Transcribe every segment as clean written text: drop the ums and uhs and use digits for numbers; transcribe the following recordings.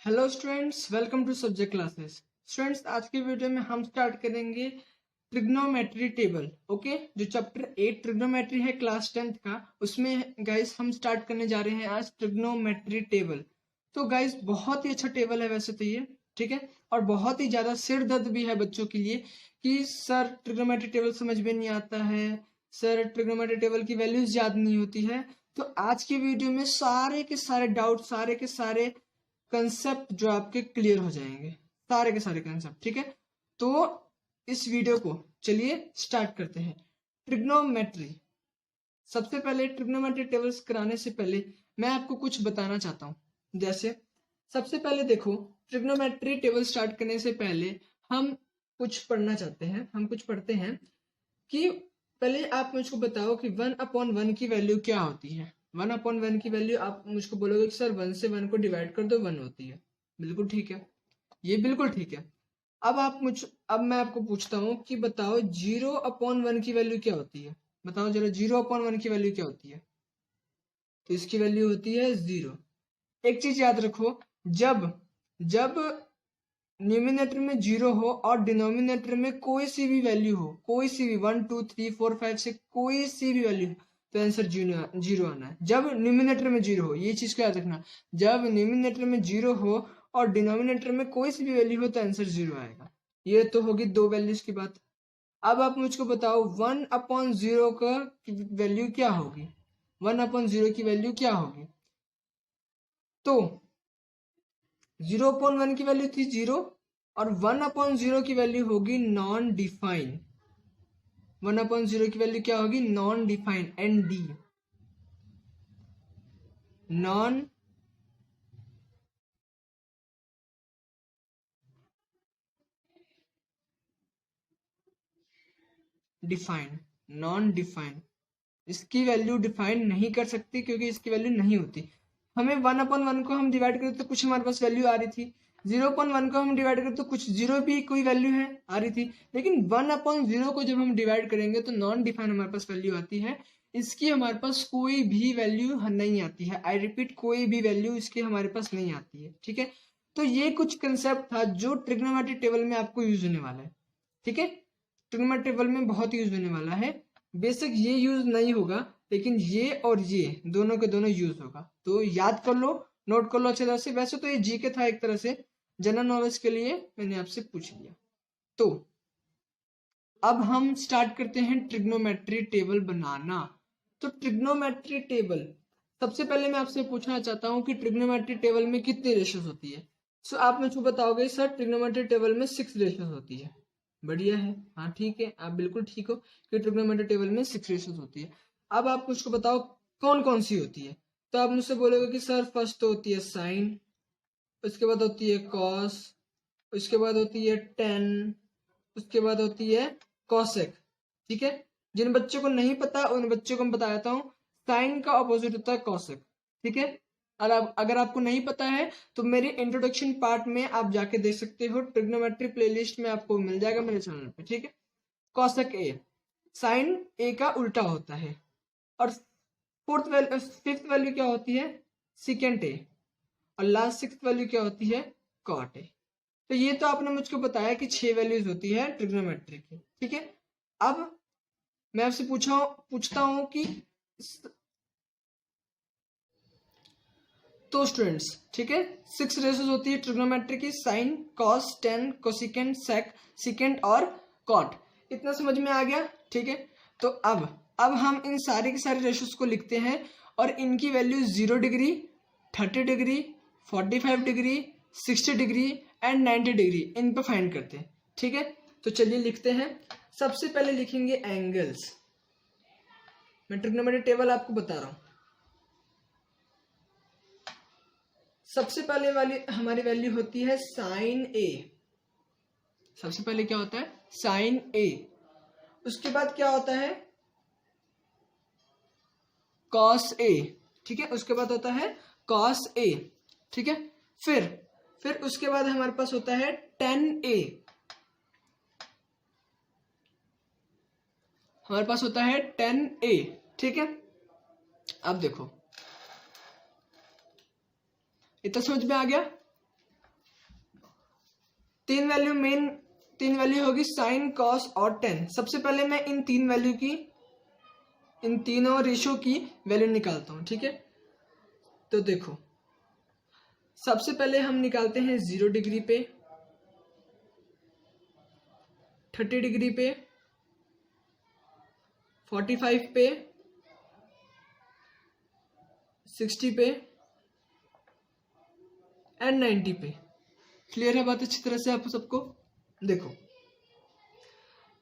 Hello students, welcome to subject classes. Students, आज की video में हम स्टार्ट करेंगे ट्रिग्नोमेट्री टेबल। ओके, जो चैप्टर 8 ट्रिग्नोमेट्री है क्लास 10th का, उसमें गाइस हम स्टार्ट करने जा रहे हैं आज ट्रिग्नोमेट्री टेबल। तो गाइस बहुत ही अच्छा टेबल है वैसे तो ये, ठीक है, और बहुत ही ज्यादा सिर दर्द भी है बच्चों के लिए कि सर ट्रिग्नोमेट्री टेबल समझ में नहीं आता है, सर ट्रिग्नोमेट्री टेबल की वैल्यूज याद नहीं होती है। तो आज की वीडियो में सारे के सारे डाउट, सारे के सारे कंसेप्ट जो आपके क्लियर हो जाएंगे, सारे के सारे कंसेप्ट, ठीक है। तो इस वीडियो को चलिए स्टार्ट करते हैं। ट्रिग्नोमेट्री, सबसे पहले ट्रिग्नोमेट्री टेबल्स कराने से पहले मैं आपको कुछ बताना चाहता हूं। जैसे सबसे पहले देखो, ट्रिग्नोमेट्री टेबल स्टार्ट करने से पहले हम कुछ पढ़ना चाहते हैं, हम कुछ पढ़ते हैं कि पहले आप मुझको बताओ कि 1/1 की वैल्यू क्या होती है। 1/1 की वैल्यू आप मुझको बोलोगे कि सर 1 से 1 को डिवाइड कर दो 1 होती है। बिल्कुल ठीक है, ये बिल्कुल ठीक है। अब मैं आपको पूछता हूँ कि बताओ 0/1 की वैल्यू क्या होती है। बताओ जरा 0/1 की वैल्यू क्या होती है। तो इसकी वैल्यू होती है 0। एक चीज याद रखो, जब जब न्यूमिनेटर में 0 हो और डिनोमिनेटर में कोई सी भी वैल्यू हो, कोई सी भी 1 2 3 4 5 6 कोई सी भी वैल्यू हो, तो आंसर 0 आना है। जब न्यूमिनेटर में 0 हो, ये चीज को याद रखना, जब न्यूमिनेटर में 0 हो और डिनोमिनेटर में कोई सी भी वैल्यू हो तो आंसर 0 आएगा। ये तो होगी दो वैल्यूज की बात। अब आप मुझको बताओ 1/0 का वैल्यू क्या होगी। 1/0 की वैल्यू क्या होगी। तो 0/1 की वैल्यू थी 0 और 1/0 की वैल्यू होगी नॉन डिफाइन। 1/0 की वैल्यू क्या होगी, non define, ND, non define, non define. इसकी वैल्यू डिफाइन नहीं कर सकती क्योंकि इसकी वैल्यू नहीं होती। हमें 1/1 को हम डिवाइड करें तो कुछ हमारे पास वैल्यू आ रही थी, 0/1 को हम डिवाइड करें तो कुछ 0 भी कोई वैल्यू है आ रही थी, लेकिन 1/0 को जब हम डिवाइड करेंगे तो नॉन डिफाइन हमारे पास वैल्यू आती है। इसकी हमारे पास कोई भी वैल्यू नहीं आती है। आई रिपीट, कोई भी वैल्यू इसकी हमारे पास नहीं आती है, ठीक है। तो ये कुछ कंसेप्ट था जो ट्रिग्नोमेट्री टेबल में आपको यूज होने वाला है, ठीक है। ट्रिग्नोमेट्री टेबल में बहुत यूज होने वाला है। बेसिक ये यूज नहीं होगा, लेकिन ये और ये दोनों के दोनों यूज होगा। तो याद कर लो, नोट कर लो अच्छी तरह से। वैसे तो ये जीके था, एक तरह से जनरल नॉलेज के लिए मैंने आपसे पूछ लिया। तो अब हम स्टार्ट करते हैं ट्रिग्नोमेट्री टेबल बनाना। तो ट्रिग्नोमेट्री टेबल, सबसे पहले मैं आपसे पूछना चाहता हूं कि ट्रिग्नोमेट्री टेबल में कितनी रेशियोज होती है। सो आप मुझको बताओगे सर ट्रिग्नोमेट्री टेबल में 6 रेशियोज होती है। बढ़िया है, हाँ ठीक है, आप बिल्कुल ठीक हो कि ट्रिग्नोमेट्री टेबल में 6 रेशियोज होती है। अब आप मुझको बताओ कौन कौन सी होती है। तो आप मुझसे बोलोगे कि सर फर्स्ट तो होती है साइन, उसके बाद होती है कॉस, उसके बाद होती है टेन, उसके बाद होती है कॉसेक, ठीक है। जिन बच्चों को नहीं पता उन बच्चों को मैं बता देता हूँ, साइन का ऑपोजिट होता है कॉसेक, ठीक है। और अगर आपको नहीं पता है तो मेरे इंट्रोडक्शन पार्ट में आप जाके देख सकते हो, ट्रिग्नोमेट्री प्लेलिस्ट में आपको मिल जाएगा मेरे चैनल पे, ठीक है। कॉसेक ए, साइन ए का उल्टा होता है। और फिफ्थ वैल्यू क्या होती है, सिकेंट ए। और लास्ट सिक्स्थ वैल्यू क्या होती है, कॉट ए। तो ये तो आपने मुझको बताया कि 6 वैल्यूज होती है ट्रिग्नोमेट्री की, ठीक है। अब मैं आपसे पूछता हूं कि तो स्टूडेंट्स, ठीक है, 6 रेशोज होती है ट्रिग्नोमेट्री की, साइन, कॉस, टेन, कोसिकेंट, सेक, सिकेंट और कॉट। इतना समझ में आ गया, ठीक है। तो अब हम इन सारे के सारे रेशोज को लिखते हैं और इनकी value 0 degree, 30 degree, 45 degree, 60 degree and 90 degree in पर फाइंड करते हैं, ठीक है। तो चलिए लिखते हैं। सबसे पहले लिखेंगे एंगल्स। मैं ट्रिग्नोमेट्री टेबल आपको बता रहा हूं। सबसे पहले वाली हमारी वैल्यू होती है साइन ए। सबसे पहले क्या होता है, साइन ए। उसके बाद क्या होता है, कॉस ए, ठीक है। उसके बाद होता है कॉस ए, ठीक है। फिर उसके बाद हमारे पास होता है टेन ए। हमारे पास होता है टेन ए, ठीक है। अब देखो, इतना समझ में आ गया। तीन वैल्यू होगी साइन, कॉस और टेन। सबसे पहले मैं इन तीनों रेशो की वैल्यू निकालता हूं, ठीक है। तो देखो, सबसे पहले हम निकालते हैं 0 डिग्री पे, 30 डिग्री पे, 45 पे, 60 पे एंड 90 पे। क्लियर है बात अच्छी तरह से आप सबको? देखो,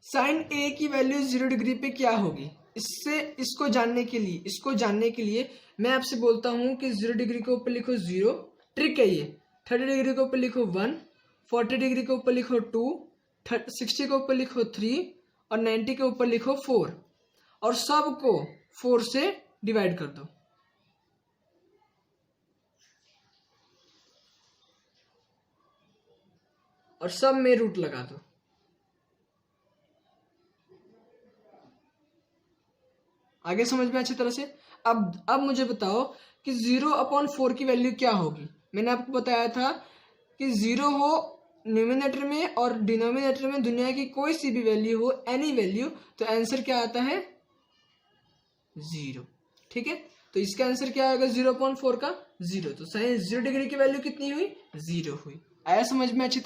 साइन ए की वैल्यू 0 डिग्री पे क्या होगी, इसको जानने के लिए मैं आपसे बोलता हूं कि 0 डिग्री के ऊपर लिखो 0, ट्रिक है ये। 30 डिग्री के ऊपर लिखो 1, 40 डिग्री के ऊपर लिखो 2, 60 के ऊपर लिखो 3 और 90 के ऊपर लिखो 4 और सबको 4 से डिवाइड कर दो। और सब में रूट लगा दो। आगे समझ में अच्छी तरह से? अब मुझे बताओ कि 0/4 की वैल्यू क्या होगी। मैंने आपको बताया था कि 0 हो न्यूमिनेटर में और डिनोमिनेटर में दुनिया की कोई सी भी वैल्यू हो, एनी वैल्यू, तो आंसर क्या आता है? 0। ठीक है, तो इसका आंसर क्या होगा 0/4 का? 0। तो साइन 0 डिग्री की वैल्यू कितनी हुई? 0 हुई। आया समझ में अच्छी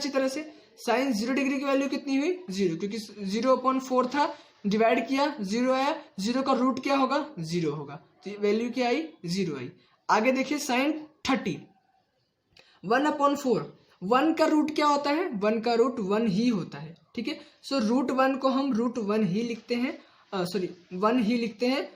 तरह से? साइन 0 डिग्री की वैल्यू कितनी हुई? 0, क्योंकि 0/4 था, डिवाइड किया 0 आया, 0 का रूट क्या होगा? 0 होगा, तो वैल्यू क्या आई? 0 आई। आगे देखिए साइन 30, 1/4, 1 का रूट क्या होता है? 1 का रूट 1 ही होता है, ठीक है। सो √1 को हम √1 ही लिखते हैं, 1 ही लिखते हैं,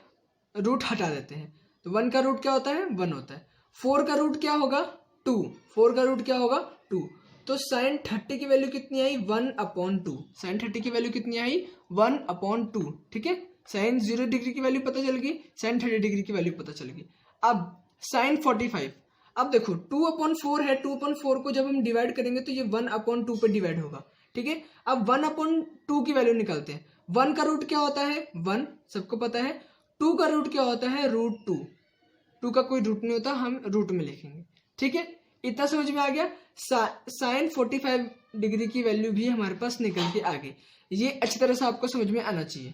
रूट हटा देते हैं, तो 1 का रूट क्या होता है? 1 होता है। 4 का रूट क्या होगा? 2, 4 का रूट क्या होगा? 2। तो साइन 30 की वैल्यू कितनी आई? 1/2। साइन 30 की वैल्यू कितनी आई? 1/2, ठीक है। साइन 0 डिग्री की वैल्यू पता चल गई, साइन 30 डिग्री की वैल्यू पता चल गई। अब साइन 45, अब देखो 2/4 है, 2/4 को जब हम डिवाइड करेंगे तो ये 1/2 पे डिवाइड होगा, ठीक है। अब 1/2 की वैल्यू निकालते हैं। 1 का रूट क्या होता है? 1, सबको पता है। 2 का रूट क्या होता है? √2। 2 का कोई रूट नहीं होता, हम रूट में लिखेंगे, ठीक है। इतना समझ में आ गया? साइन 45 डिग्री की वैल्यू भी हमारे पास निकल के आ गई। ये अच्छी तरह से आपको समझ में आना चाहिए।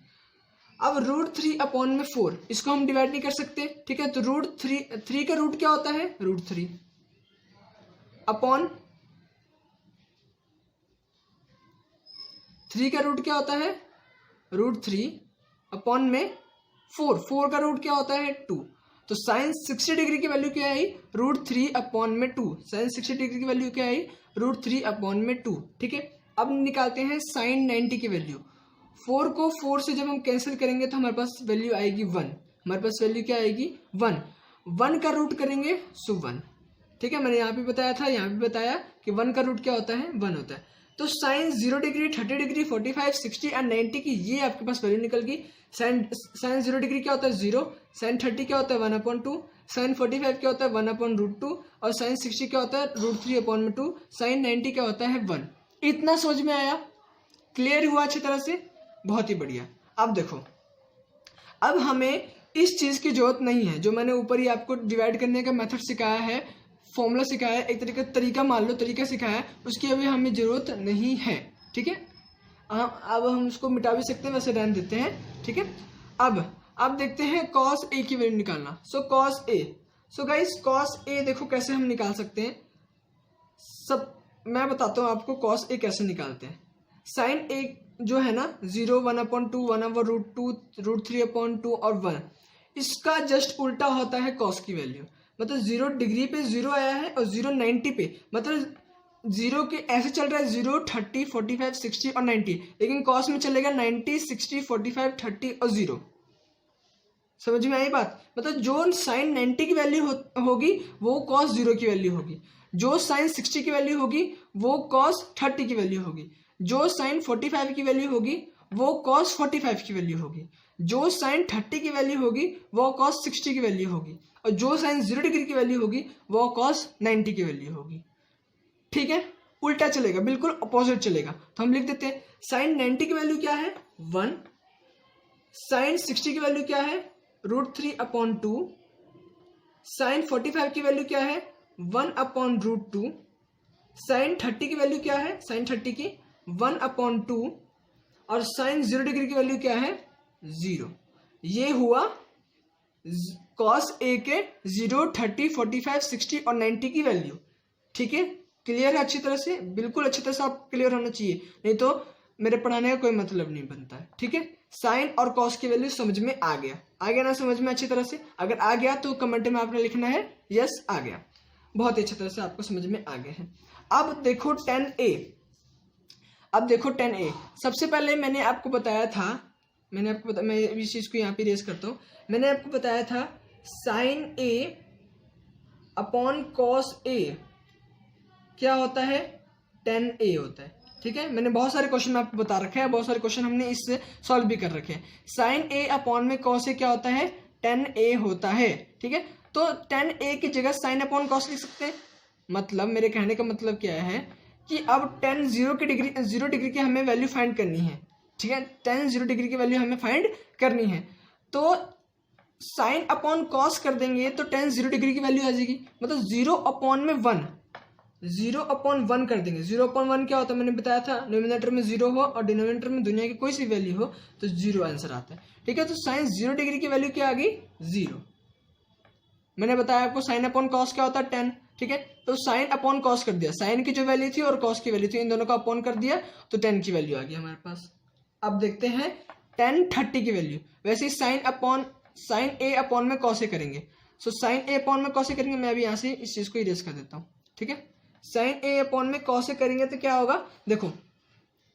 अब √3/4, इसको हम डिवाइड नहीं कर सकते, ठीक है। तो √3 का रूट क्या होता है? √3 अपॉन 3 का रूट क्या होता है? √3 अपॉन में 4 का रूट क्या होता है? 2। तो साइन 60 डिग्री की वैल्यू क्या आई? √3/2। साइन 60 डिग्री की वैल्यू क्या आई? √3/2, ठीक है। अब निकालते हैं साइन 90 की वैल्यू। 4 को 4 से जब हम कैंसिल करेंगे तो हमारे पास वैल्यू आएगी 1। हमारे पास वैल्यू क्या आएगी? 1। 1 का रूट करेंगे सो 1, ठीक है। मैंने यहाँ पे बताया था, यहाँ पे बताया कि 1 का रूट क्या होता है? 1 होता है। तो साइन 0 डिग्री, 30 डिग्री, 45, 60 एंड 90 की ये आपके पास वैल्यू निकल गई। साइन 0 डिग्री क्या होता है? 0। साइन 30 क्या होता है? 1/2। साइन 45 क्या होता है? 1/√2। और साइन 60 क्या होता है? √3/2। साइन 90 क्या होता है? 1। इतना समझ में आया? क्लियर हुआ अच्छी तरह से? बहुत ही बढ़िया। अब देखो, अब हमें इस चीज की जरूरत नहीं है, जो मैंने ऊपर ही आपको डिवाइड करने का मेथड सिखाया है, फॉर्मूला सिखाया है, एक तरीका मान लो, तरीका सिखाया है, उसकी अभी हमें जरूरत नहीं है, ठीक है। अब हम उसको मिटा भी सकते हैं, वैसे रहने देते हैं, ठीक है। अब देखते हैं कॉस ए की वैल्यू निकालना। So cos A, so guys cos A देखो कैसे हम निकाल सकते हैं। सब मैं बताता हूँ आपको कॉस ए कैसे निकालते हैं। साइन ए जो है ना 0, 1/2, 1/√2, √3/2 और 1, इसका जस्ट उल्टा होता है कॉस की वैल्यू। मतलब 0 डिग्री पे 0 आया है और 0 90 पे, मतलब 0 के ऐसे चल रहा है 0, 30, 45, 60 और 90, लेकिन कॉस में चलेगा 90, 60, 45, 30 और 0। समझ में आई बात? मतलब जो साइन 90 की वैल्यू होगी वो कॉस 0 की वैल्यू होगी, जो साइन 60 की वैल्यू होगी वो कॉस 30 की वैल्यू होगी, जो साइन 45 की वैल्यू होगी वो कॉस 45 की वैल्यू होगी, जो साइन 30 की वैल्यू होगी वो कॉस 60 की वैल्यू होगी, और जो साइन 0 डिग्री की वैल्यू होगी वो कॉस 90 की वैल्यू होगी, ठीक है। उल्टा चलेगा, बिल्कुल अपोजिट चलेगा। तो हम लिख देते हैं साइन 90 की वैल्यू क्या है? 1। साइन 60 की वैल्यू क्या है? √3/2। साइन 45 की वैल्यू क्या है? 1/√2। साइन 30 की वैल्यू क्या है, साइन 30 की 1/2 और साइन 0 डिग्री की वैल्यू क्या है 0। ये हुआ कॉस ए के 0, 30, 45, 60 और 90 की वैल्यू। ठीक है, क्लियर है अच्छी तरह से, बिल्कुल अच्छी तरह से आप क्लियर होना चाहिए, नहीं तो मेरे पढ़ाने का कोई मतलब नहीं बनता है। ठीक है, साइन और कॉस की वैल्यू समझ में आ गया ना समझ में अच्छी तरह से? अगर आ गया तो कमेंट में आपने लिखना है यस आ गया, बहुत ही अच्छी तरह से आपको समझ में आ गया है। अब देखो 10A, अब देखो 10A, सबसे पहले मैंने आपको बताया था, मैं इस चीज को यहाँ पे रेस करता हूँ, मैंने आपको बताया था sine A upon cos A क्या होता है 10A होता है। ठीक है, मैंने बहुत सारे क्वेश्चन आपको बता रखे हैं, बहुत सारे क्वेश्चन हमने इससे सॉल्व भी कर रखे हैं। साइन A अपॉन में कॉस A क्या होता है 10A होता है। ठीक है, तो 10A की जगह साइन अपॉन कॉस लिख सकते हैं। मतलब मेरे कहने का मतलब क्या है कि अब 0 डिग्री की हमें वैल्यू फाइंड करनी है। ठीक है, 0 डिग्री की वैल्यू हमें फाइंड करनी है, तो साइन अपॉन कॉस कर देंगे तो 0 डिग्री की वैल्यू आ जाएगी, मतलब 0/1 कर देंगे। 0/1 क्या होता है मैंने बताया था, न्यूमरेटर में 0 हो और डिनोमिनेटर में दुनिया की कोई सी वैल्यू हो तो 0 आंसर आता है। ठीक है, तो साइन 0 डिग्री की वैल्यू क्या आ गई 0। मैंने बताया आपको साइन अपॉन कॉस क्या होता है 10। ठीक है, तो साइन अपॉन कॉस कर दिया, साइन की जो वैल्यू थी और कॉस की वैल्यू थी इन दोनों को अपॉन कर दिया तो 10 की वैल्यू आ गई हमारे पास। अब देखते हैं 10/30 की वैल्यू। वैसे ही साइन ए अपॉन में कॉस ए करेंगे, सो साइन ए अपॉन में कॉस ए करेंगे, मैं अभी यहाँ से इस चीज को इरेज कर देता हूँ। ठीक है, साइन ए अपॉन में कॉस ए करेंगे तो क्या होगा, देखो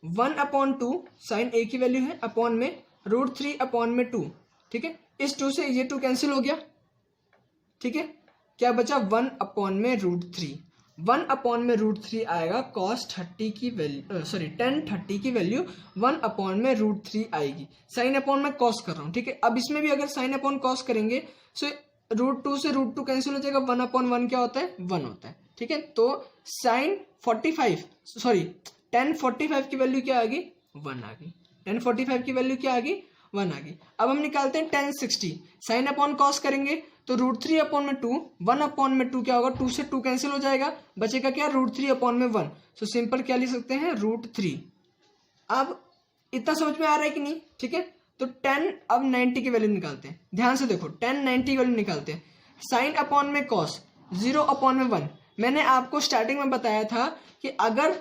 1/2 साइन ए की वैल्यू है अपॉन में √3/2। ठीक है, इस 2 से ये 2 कैंसिल हो गया। ठीक है, क्या बचा 1/√3, 1/√3 आएगा कॉस 30 की वैल्यू, सॉरी 10/30 की वैल्यू 1/√3 आएगी। साइन अपॉन में कॉस कर रहा हूँ। ठीक है, अब इसमें भी अगर साइन अपॉन कॉस करेंगे सो √2 से √2 कैंसिल हो जाएगा, 1/1 क्या होता है 1 होता है। ठीक है, तो साइन 1045 की वैल्यू क्या आ गई 1 आ गई, 1045 की वैल्यू क्या आ गई 1 आ गई। अब हम निकालते हैं 1060, साइन अपॉन कॉस करेंगे तो √3/2, 1/2 क्या होगा, 2 से 2 कैंसिल हो जाएगा, बचेगा क्या √3/1। सो सिंपल क्या लिख सकते हैं √3। अब इतना समझ में आ रहा है कि नहीं? ठीक है, तो 10 अब 90 की वैल्यू निकालते हैं, ध्यान से देखो 10/90 की वैल्यू निकालते हैं। साइन अपॉन में कॉस 0/1, मैंने आपको स्टार्टिंग में बताया था कि अगर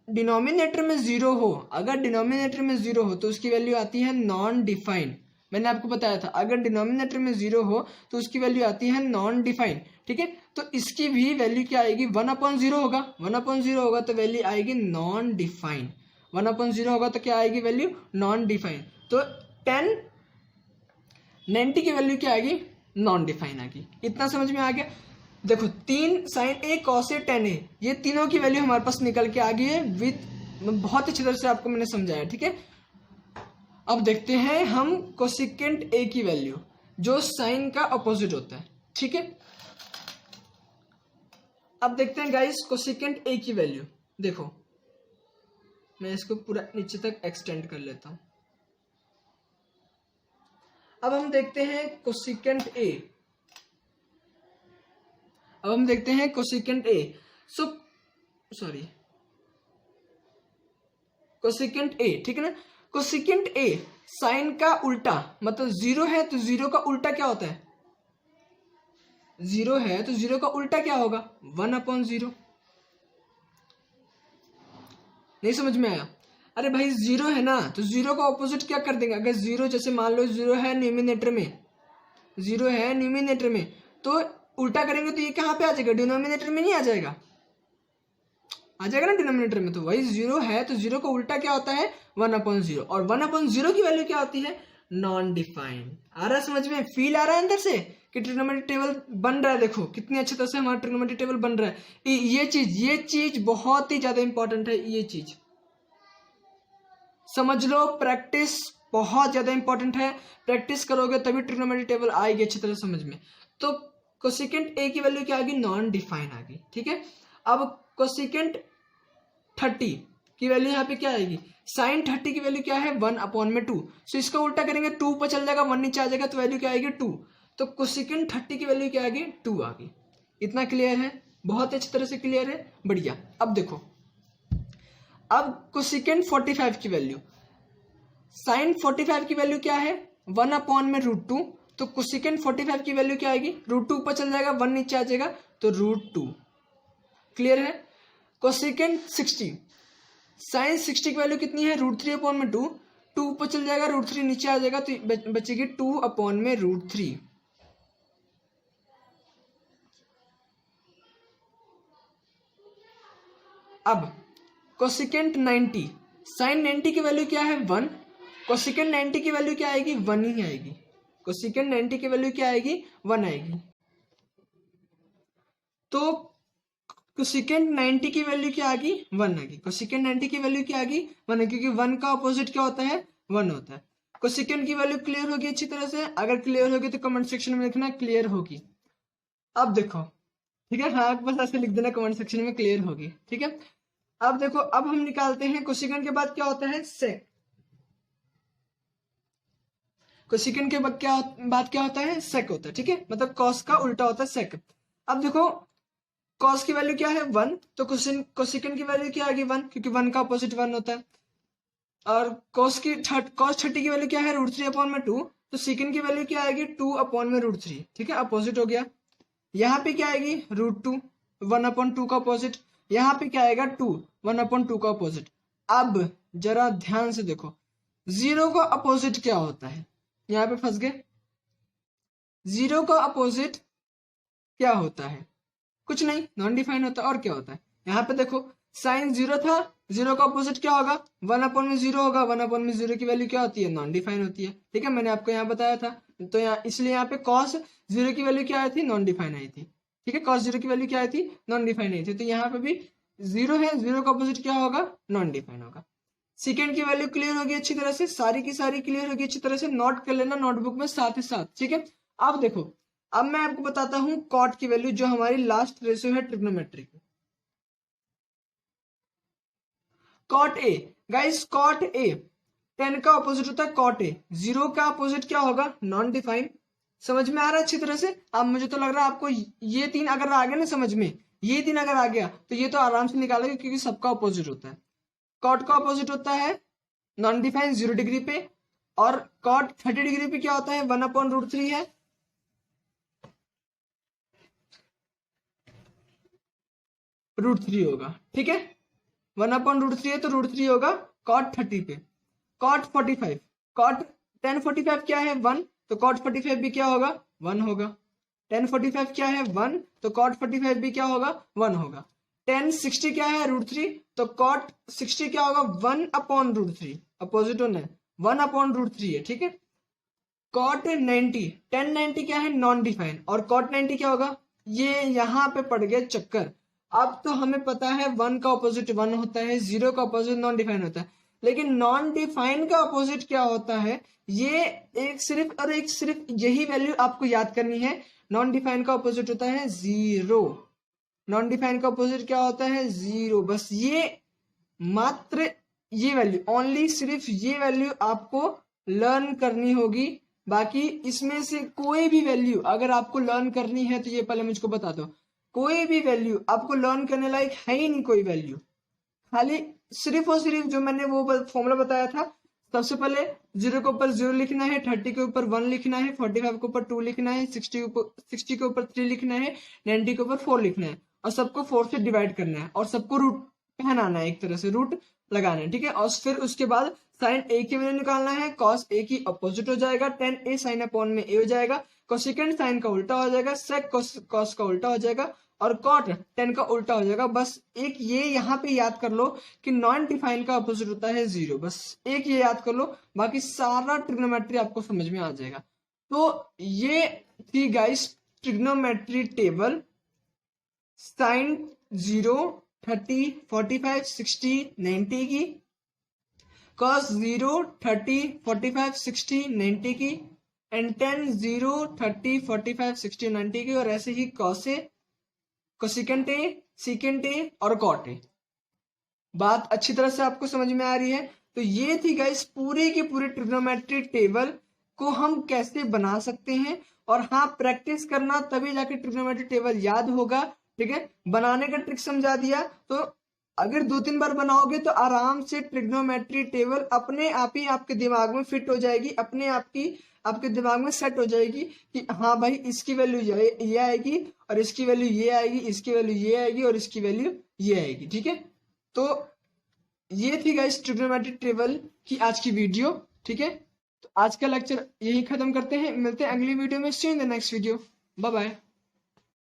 डिनोमिनेटर में 0 हो, अगर डिनोमिनेटर में 0 हो तो उसकी वैल्यू आती है नॉन डिफाइंड। मैंने आपको बताया था अगर डिनोमिनेटर में 0 हो तो उसकी वैल्यू आती है नॉन डिफाइंड। ठीक है, तो इसकी भी वैल्यू क्या आएगी 1/0 होगा, 1/0 होगा तो वैल्यू आएगी नॉन डिफाइंड, 1/0 होगा तो क्या आएगी वैल्यू नॉन डिफाइंड। तो 1090 की वैल्यू क्या आएगी नॉन डिफाइंड आ गई। इतना समझ में आ गया? देखो 3 sign A cos A 10A, ये तीनों की वैल्यू हमारे पास निकल के आ गई है विद, बहुत अच्छी तरह से आपको मैंने समझाया। ठीक है, अब देखते हैं हम कोसिकेंट ए की वैल्यू, जो साइन का अपोजिट होता है। ठीक है, अब देखते हैं गाइस कोसिकेंट ए की वैल्यू। देखो मैं इसको पूरा नीचे तक एक्सटेंड कर लेता हूं। अब हम देखते हैं कोसिकेंट ए, अब हम देखते हैं कोसिकेंट ए। कोसिकेंट ए, ठीक है ना, कोसिकेंट ए साइन का उल्टा, मतलब 0 है तो 0 का उल्टा क्या होता है, 0 है तो 0 का उल्टा क्या होगा 1/0। नहीं समझ में आया? अरे भाई 0 है ना तो 0 का ऑपोजिट क्या कर देंगे, अगर 0 जैसे मान लो 0 है न्यूमिनेटर में, 0 है न्यूमिनेटर में, तो उल्टा करेंगे तो ये कहाँ पे आ जाएगा, डिनोमिनेटर में नहीं आ जाएगा, आ जाएगा ना डिनोमिनेटर में। तो वही 0 है तो 0 का उल्टा क्या होता है 1/0, और 1/0 की वैल्यू क्या होती है नॉन डिफाइंड। आ रहा है समझ में, फील आ रहा है अंदर से कि ट्रिग्नोमेट्रिक टेबल बन रहा है। देखो कितनी अच्छी तरह से हमारा ट्रिग्नोमेट्रिक टेबल बन रहा है। ये चीज बहुत ही ज्यादा इंपॉर्टेंट है, ये चीज समझ लो, प्रैक्टिस बहुत ज्यादा इंपॉर्टेंट है, प्रैक्टिस करोगे तभी ट्रिग्नोमेट्रिक टेबल आएगी अच्छी तरह समझ में। तो कोसिकेंट ए की वैल्यू क्या आ गई नॉन डिफाइन आ गई। ठीक है, अब कोसिकेंट 30 की वैल्यू यहाँ पे क्या आएगी, साइन 30 की वैल्यू क्या है 1/2। सो इसका उल्टा करेंगे 2 पर चल जाएगा, 1 नीचे आ जाएगा तो वैल्यू क्या आएगी 2। तो कोसिकेंट 30 की वैल्यू क्या आ गई 2 आ गई। इतना क्लियर है? बहुत अच्छी तरह से क्लियर है, बढ़िया। अब देखो, अब कोसिकेंट 45 की वैल्यू, साइन 45 की वैल्यू क्या है 1/√2, तो कोसिकेंट 45 की वैल्यू क्या आएगी, √2 ऊपर चल जाएगा, 1 नीचे आ जाएगा, तो √2। क्लियर है। कोसिकेंट 60, साइन 60 की वैल्यू कितनी है, √3/2, 2 ऊपर चल जाएगा, √3 नीचे आ जाएगा, तो बचेगी 2/√3। अब कोसिकेंट 90, साइन 90 की वैल्यू क्या है 1, कोसिकेंट 90 की वैल्यू क्या आएगी 1 ही आएगी, कोसिकेंट 90 की वैल्यू क्या आएगी 1 आएगी। तो कोसिकेंट 90 की वैल्यू क्या आ गई 1 आ गई, कोसिकेंट 90 की वैल्यू क्या आ गई 1 है, क्योंकि 1 का अपोजिट क्या होता है 1 होता है। कोसिकेंट की वैल्यू क्लियर होगी अच्छी तरह से, अगर क्लियर होगी तो कमेंट सेक्शन में लिखना क्लियर होगी। अब देखो, ठीक है, हाँ बस ऐसे लिख देना कमेंट सेक्शन में क्लियर होगी, ठीक है। अब देखो, अब हम निकालते हैं कोसिकेंट के बाद क्या होता है सेक, कोसिकेंट के बाद क्या होता है सेक होता है, ठीक है, मतलब कॉस का उल्टा होता है सेक। अब देखो कॉस की वैल्यू क्या है 1, तो कोसिकेंट की वैल्यू क्या आ गई 1, क्योंकि 1 का अपोजिट 1 होता है। और कॉस 30 की वैल्यू क्या है √3/2, तो सेकेंड की वैल्यू क्या आएगी 2/√3, ठीक है, अपोजिट हो गया। यहाँ पे क्या आएगी √2, 1/2 का अपोजिट, यहाँ पे क्या आएगा 2, 1/2 का अपोजिट। अब जरा ध्यान से देखो, 0 का अपोजिट क्या होता है, यहाँ पे फंस गए। 0 का अपोजिट क्या होता है, कुछ नहीं, नॉन डिफाइन होता है। और क्या होता है, यहाँ पे देखो साइन 0 था, 0 का अपोजिट क्या होगा 1/0 होगा, 1/0 की वैल्यू क्या होती है नॉन डिफाइन होती है, ठीक है, मैंने आपको यहाँ बताया था। तो यहाँ इसलिए यहाँ पे cos 0 की वैल्यू क्या आई थी नॉन डिफाइन आई थी, ठीक है, cos 0 की वैल्यू क्या आई थी नॉन डिफाइन आई थी, तो यहाँ पे भी 0 है, 0 का अपोजिट क्या होगा नॉन डिफाइन होगा। सेकेंड की वैल्यू क्लियर होगी अच्छी तरह से, सारी की सारी क्लियर होगी अच्छी तरह से, नोट कर लेना नोटबुक में साथ ही साथ, ठीक है। अब देखो, अब मैं आपको बताता हूं कॉट की वैल्यू, जो हमारी लास्ट रेशियो है ट्रिग्नोमेट्री की। Cot a, guys cot a 10 का अपोजिट होता है कॉट ए, 0 का अपोजिट क्या होगा नॉन डिफाइन। समझ में आ रहा है अच्छी तरह से। अब मुझे तो लग रहा है आपको ये 3 अगर आ गया ना समझ में, ये 3 अगर आ गया तो ये तो आराम से निकालोगे, क्योंकि सबका अपोजिट होता है। कॉट का अपोजिट होता है नॉन डिफाइन 0 डिग्री पे, और कॉट 30 डिग्री पे क्या होता है 1/√3 है, √3 होगा, ठीक है, 1/√3 है तो √3 होगा कॉट 30 पे। कॉट 45, कॉट 1045 क्या है 1, तो कॉट 45 भी क्या होगा 1 होगा। 1045 क्या है 1, तो कॉट 45 भी क्या होगा 1 होगा। 1060 क्या है √3, तो कॉट 60 क्या होगा 1/√3, अपोजिट होना है 1/√3 है, ठीक है। कॉट 90, 1090 क्या है नॉन डिफाइन, और कॉट 90 क्या होगा, ये यहाँ पे पड़ गया चक्कर। अब तो हमें पता है 1 का अपोजिट 1 होता है, 0 का अपोजिट नॉन डिफाइन होता है, लेकिन नॉन डिफाइन का अपोजिट क्या होता है, ये एक सिर्फ यही वैल्यू आपको याद करनी है। नॉन डिफाइन का अपोजिट होता है 0, नॉन डिफाइन का अपोजिट क्या होता है 0, बस ये मात्र ये वैल्यू, ओनली सिर्फ ये वैल्यू आपको लर्न करनी होगी। बाकी इसमें से कोई भी वैल्यू अगर आपको लर्न करनी है तो ये पहले मुझको बता दो, कोई भी वैल्यू आपको लर्न करने लायक है ही नहीं, कोई वैल्यू, खाली सिर्फ और सिर्फ जो मैंने वो फॉर्मूला बताया था। सबसे पहले 0 के ऊपर 0 लिखना है, 30 के ऊपर 1 लिखना है, 45 के ऊपर 2 लिखना है, 60 के ऊपर 3 लिखना है, 90 के ऊपर 4 लिखना है, और सबको 4 से डिवाइड करना है, और सबको रूट पहनाना है, एक तरह से रूट लगाना है, ठीक है। और फिर उसके बाद साइन ए की वैल्यू निकालना है, कॉस ए की अपोजिट हो जाएगा 10a साइन अपॉन में a हो जाएगा, कोसेकेंट साइन का उल्टा हो जाएगा, सेक कॉस का उल्टा हो जाएगा, और कॉट 10 का उल्टा हो जाएगा। बस एक ये यहाँ पे याद कर लो कि नॉन डिफाइन का अपोजिट होता है 0, बस एक ये याद कर लो, बाकी सारा ट्रिग्नोमेट्री आपको समझ में आ जाएगा। तो ये थी गाइस ट्रिग्नोमेट्री टेबल, साइन 0, 30, 45, 60, 90 की, cos 0, 30, 45, 60, 90 की, एंड 10, 0, 30, 45, 60, 90 की, और ऐसे ही कॉसे, कोसेकेंट ए, सीकेंट ए और कॉट ए। बात अच्छी तरह से आपको समझ में आ रही है। तो ये थी गाइस पूरे के पूरे ट्रिग्नोमेट्री टेबल को हम कैसे बना सकते हैं, और हाँ प्रैक्टिस करना तभी जाके ट्रिग्नोमेट्री टेबल याद होगा, ठीक है, बनाने का ट्रिक समझा दिया। तो अगर 2-3 बार बनाओगे तो आराम से ट्रिग्नोमेट्री टेबल अपने आप ही आपके दिमाग में फिट हो जाएगी, अपने आप की आपके दिमाग में सेट हो जाएगी कि हाँ भाई इसकी वैल्यू ये आएगी और इसकी वैल्यू ये आएगी, इसकी वैल्यू ये आएगी और इसकी वैल्यू ये आएगी। ठीक है, तो ये थी गाइस ट्रिग्नोमेट्री टेबल की आज की वीडियो। ठीक है, तो आज का लेक्चर यही खत्म करते हैं, मिलते हैं अगली वीडियो में। See you in the next video, bye bye.